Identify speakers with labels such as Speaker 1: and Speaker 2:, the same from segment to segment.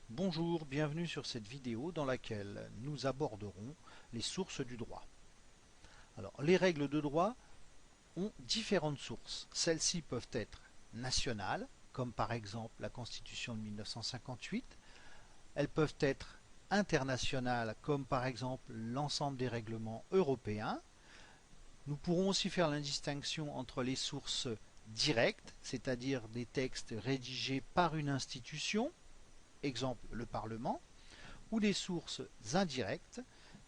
Speaker 1: Bonjour, bienvenue sur cette vidéo dans laquelle nous aborderons les sources du droit. Alors, les règles de droit ont différentes sources. Celles-ci peuvent être nationales, comme par exemple la Constitution de 1958. Elles peuvent être internationales, comme par exemple l'ensemble des règlements européens. Nous pourrons aussi faire la distinction entre les sources directes, c'est-à-dire des textes rédigés par une institution, exemple le Parlement, ou des sources indirectes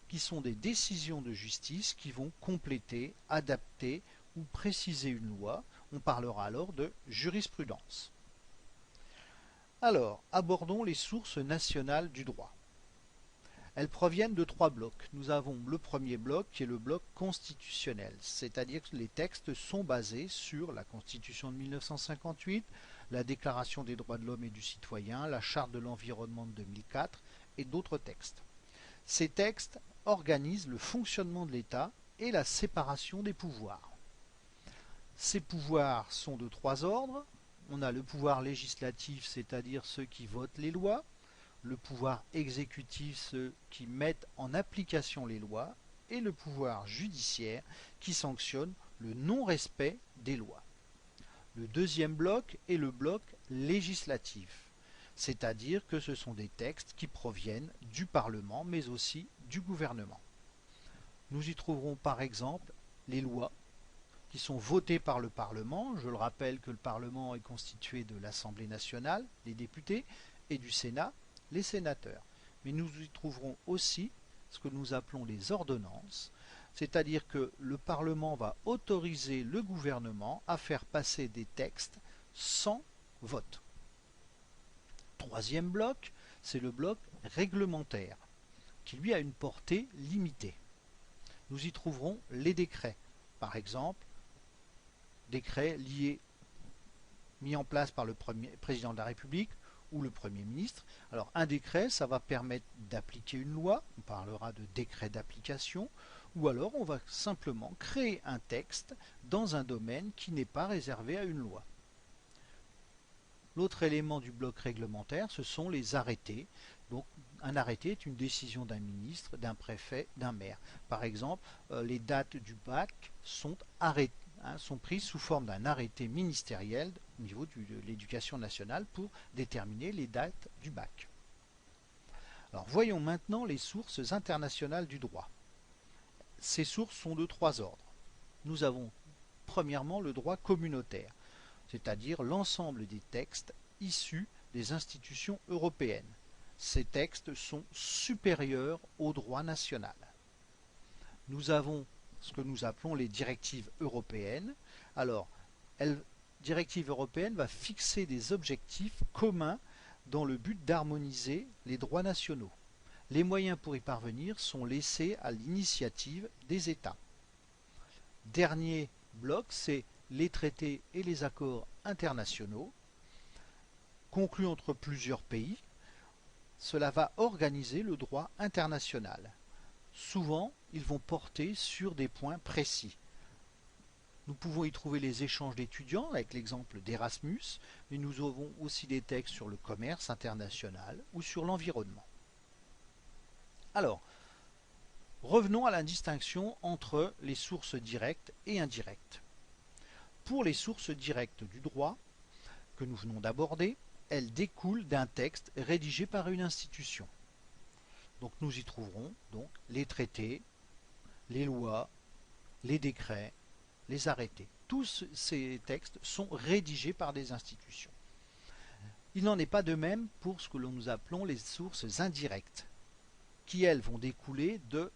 Speaker 1: qui sont des décisions de justice qui vont compléter, adapter ou préciser une loi. On parlera alors de jurisprudence. Alors, abordons les sources nationales du droit. Elles proviennent de trois blocs. Nous avons le premier bloc qui est le bloc constitutionnel, c'est-à-dire que les textes sont basés sur la Constitution de 1958, la Déclaration des droits de l'homme et du citoyen, la Charte de l'environnement de 2004 et d'autres textes. Ces textes organisent le fonctionnement de l'État et la séparation des pouvoirs. Ces pouvoirs sont de trois ordres. On a le pouvoir législatif, c'est-à-dire ceux qui votent les lois, le pouvoir exécutif, ceux qui mettent en application les lois, et le pouvoir judiciaire qui sanctionne le non-respect des lois. Le deuxième bloc est le bloc législatif, c'est-à-dire que ce sont des textes qui proviennent du Parlement, mais aussi du gouvernement. Nous y trouverons par exemple les lois qui sont votées par le Parlement. Je le rappelle que le Parlement est constitué de l'Assemblée nationale, les députés, et du Sénat, les sénateurs. Mais nous y trouverons aussi ce que nous appelons les ordonnances, c'est-à-dire que le Parlement va autoriser le gouvernement à faire passer des textes sans vote. Troisième bloc, c'est le bloc réglementaire, qui lui a une portée limitée. Nous y trouverons les décrets, par exemple, décrets mis en place par le président de la République ou le Premier ministre. Alors un décret, ça va permettre d'appliquer une loi, on parlera de décret d'application, ou alors on va simplement créer un texte dans un domaine qui n'est pas réservé à une loi. L'autre élément du bloc réglementaire, ce sont les arrêtés. Donc un arrêté est une décision d'un ministre, d'un préfet, d'un maire. Par exemple, les dates du bac sont arrêtées, sont prises sous forme d'un arrêté ministériel au niveau de l'éducation nationale pour déterminer les dates du bac. Alors voyons maintenant les sources internationales du droit. Ces sources sont de trois ordres. Nous avons premièrement le droit communautaire, c'est-à-dire l'ensemble des textes issus des institutions européennes. Ces textes sont supérieurs au droit national. Nous avons ce que nous appelons les directives européennes. Alors, la directive européenne va fixer des objectifs communs dans le but d'harmoniser les droits nationaux. Les moyens pour y parvenir sont laissés à l'initiative des États. Dernier bloc, c'est les traités et les accords internationaux conclus entre plusieurs pays. Cela va organiser le droit international. Souvent, ils vont porter sur des points précis. Nous pouvons y trouver les échanges d'étudiants avec l'exemple d'Erasmus, mais nous avons aussi des textes sur le commerce international ou sur l'environnement. Alors, revenons à la distinction entre les sources directes et indirectes. Pour les sources directes du droit que nous venons d'aborder, elles découlent d'un texte rédigé par une institution. Donc nous y trouverons donc les traités, les lois, les décrets, les arrêtés. Tous ces textes sont rédigés par des institutions. Il n'en est pas de même pour ce que nous appelons les sources indirectes, qui elles vont découler de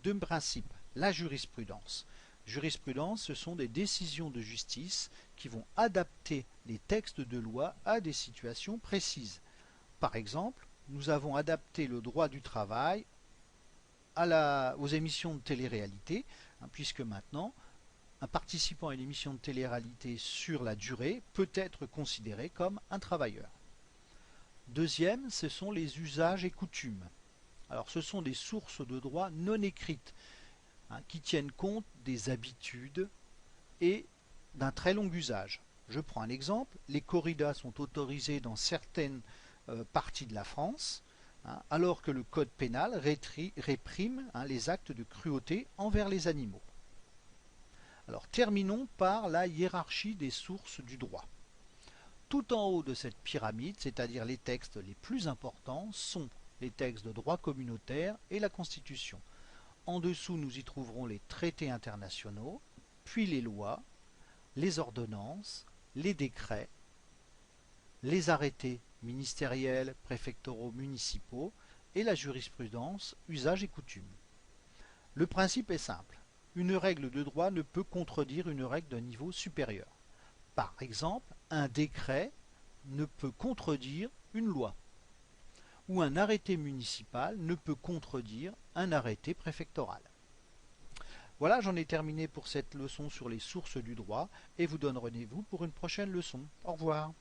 Speaker 1: deux principes. La jurisprudence. Jurisprudence, ce sont des décisions de justice qui vont adapter les textes de loi à des situations précises. Par exemple, nous avons adapté le droit du travail aux émissions de télé-réalité, puisque maintenant, un participant à une émission de télé-réalité sur la durée peut être considéré comme un travailleur. Deuxième, ce sont les usages et coutumes. Alors ce sont des sources de droit non écrites qui tiennent compte des habitudes et d'un très long usage. Je prends un exemple, les corridas sont autorisées dans certaines partie de la France, hein, alors que le code pénal réprime les actes de cruauté envers les animaux. Alors terminons par la hiérarchie des sources du droit. Tout en haut de cette pyramide, c'est-à-dire les textes les plus importants, sont les textes de droit communautaire et la Constitution. En dessous, nous y trouverons les traités internationaux, puis les lois, les ordonnances, les décrets, les arrêtés ministériels, préfectoraux, municipaux et la jurisprudence, usages et coutumes. Le principe est simple. Une règle de droit ne peut contredire une règle d'un niveau supérieur. Par exemple, un décret ne peut contredire une loi, ou un arrêté municipal ne peut contredire un arrêté préfectoral. Voilà, j'en ai terminé pour cette leçon sur les sources du droit et vous donne rendez-vous pour une prochaine leçon. Au revoir.